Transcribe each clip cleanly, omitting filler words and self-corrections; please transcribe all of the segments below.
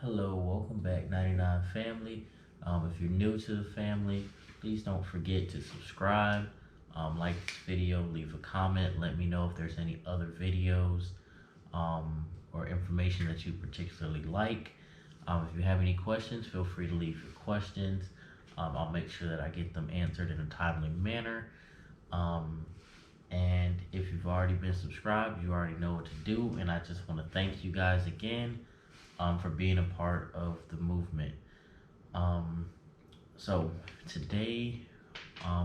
Hello, welcome back 99 family. If you're new to the family, please don't forget to subscribe, like this video, leave a comment, let me know if there's any other videos or information that you particularly like. If you have any questions, feel free to leave your questions. I'll make sure that I get them answered in a timely manner. And if you've already been subscribed, you already know what to do. And I just want to thank you guys again for being a part of the movement. So today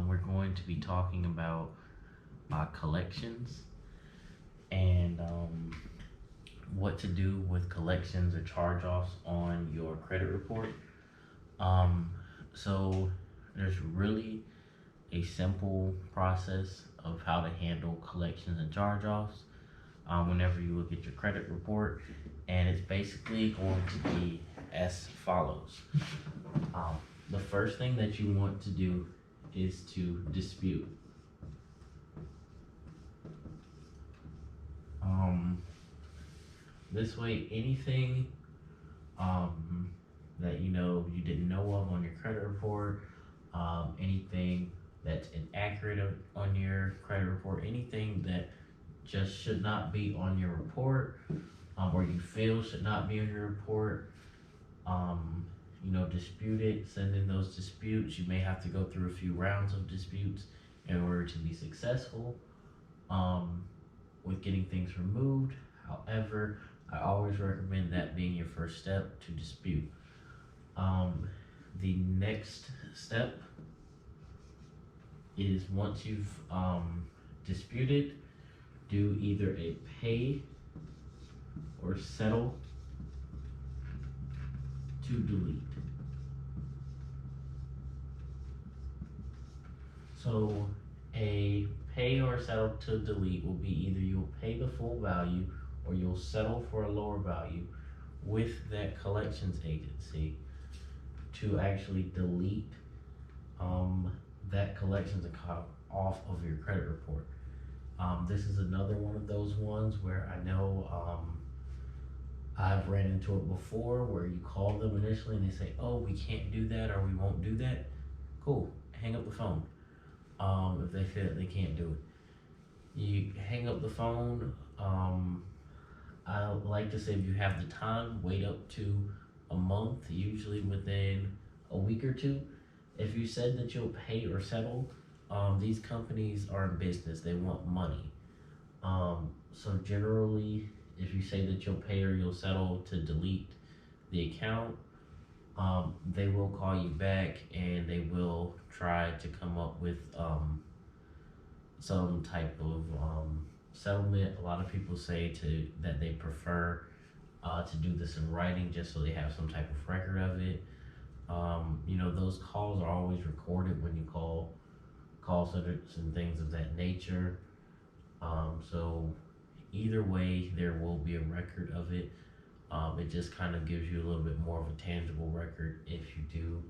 we're going to be talking about collections and what to do with collections or charge-offs on your credit report. So there's really a simple process of how to handle collections and charge-offs whenever you look at your credit report, and it's basically going to be as follows. The first thing that you want to do is to dispute. This way, anything that you didn't know of on your credit report, anything that's inaccurate on your credit report, anything that just should not be on your report, or you feel should not be on your report, dispute it, send in those disputes. You may have to go through a few rounds of disputes in order to be successful with getting things removed. However, I always recommend that being your first step to dispute. The next step is, once you've disputed, do either a pay or settle to delete. So a pay or settle to delete will be either you'll pay the full value or you'll settle for a lower value with that collections agency to actually delete that collections account off of your credit report. This is another one of those ones where I know I've ran into it before, where you call them initially and they say, oh, we can't do that or we won't do that. Cool, hang up the phone. If they say that they can't do it, you hang up the phone. I like to say, if you have the time, wait up to a month, usually within a week or two. If you said that you'll pay or settle, these companies are in business, they want money. So generally, if you say that you'll pay or you'll settle to delete the account, they will call you back and they will try to come up with some type of settlement. A lot of people say that they prefer to do this in writing, just so they have some type of record of it. Those calls are always recorded when you call centers and things of that nature. So either way, there will be a record of it. It just kind of gives you a little bit more of a tangible record if you do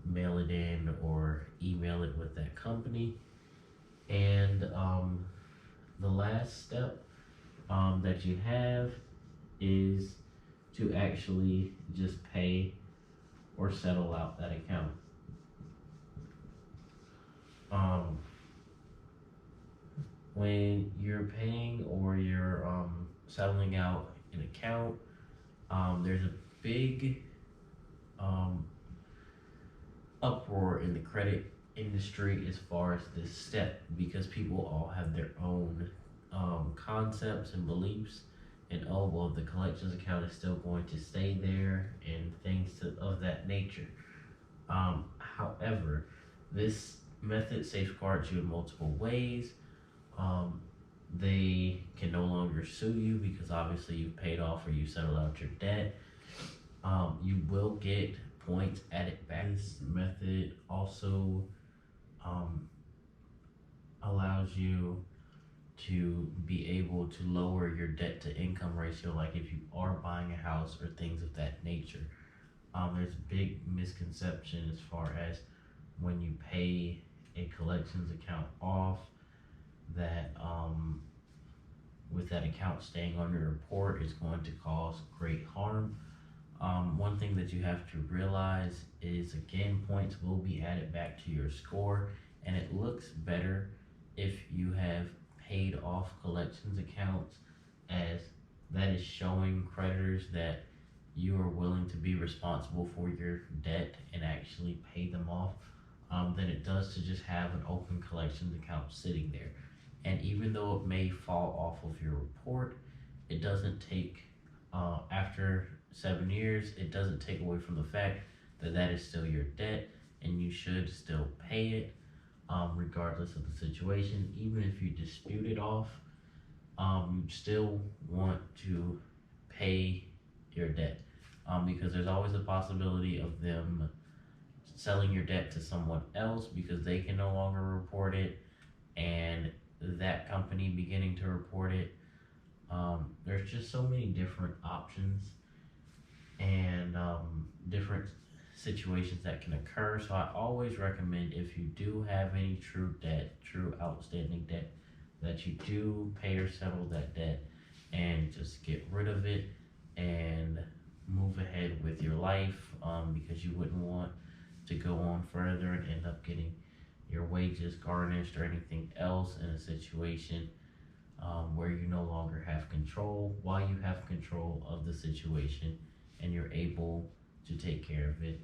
mail it in or email it with that company. And the last step that you have is to actually just pay or settle out that account. When you're paying or you're settling out an account, there's a big uproar in the credit industry as far as this step, because people all have their own concepts and beliefs, and oh well, the collections account is still going to stay there and things of that nature. However, this method safeguards you in multiple ways. They can no longer sue you because obviously you've paid off or you settled out your debt. You will get points added back. This method also allows you to be able to lower your debt to income ratio, like if you are buying a house or things of that nature. There's a big misconception as far as when you pay a collections account off, that with that account staying on your report is going to cause great harm. One thing that you have to realize is, again, points will be added back to your score, and it looks better if you have paid off collections accounts, as that is showing creditors that you are willing to be responsible for your debt and actually pay them off, than it does to just have an open collections account sitting there. And even though it may fall off of your report, it doesn't take, after 7 years, it doesn't take away from the fact that that is still your debt and you should still pay it, regardless of the situation. Even if you dispute it off, you still want to pay your debt, because there's always a possibility of them selling your debt to someone else because they can no longer report it, and that company beginning to report it. There's just so many different options and different situations that can occur. So I always recommend, if you do have any true debt, true outstanding debt, that you do pay or settle that debt and just get rid of it and move ahead with your life, because you wouldn't want to go on further and end up getting your wages garnished or anything else in a situation, where you no longer have control, while you have control of the situation and you're able to take care of it.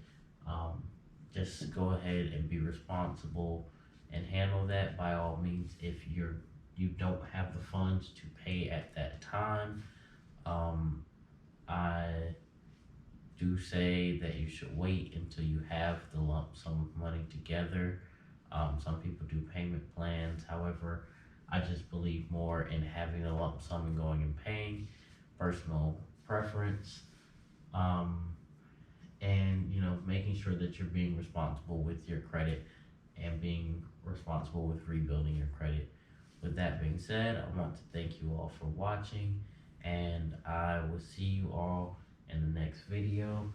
Just go ahead and be responsible and handle that by all means. If you don't have the funds to pay at that time, I do say that you should wait until you have the lump sum of money together. Some people do payment plans. However, I just believe more in having a lump sum and going and paying. Personal preference. And making sure that you're being responsible with your credit and being responsible with rebuilding your credit. With that being said, I want to thank you all for watching, and I will see you all in the next video.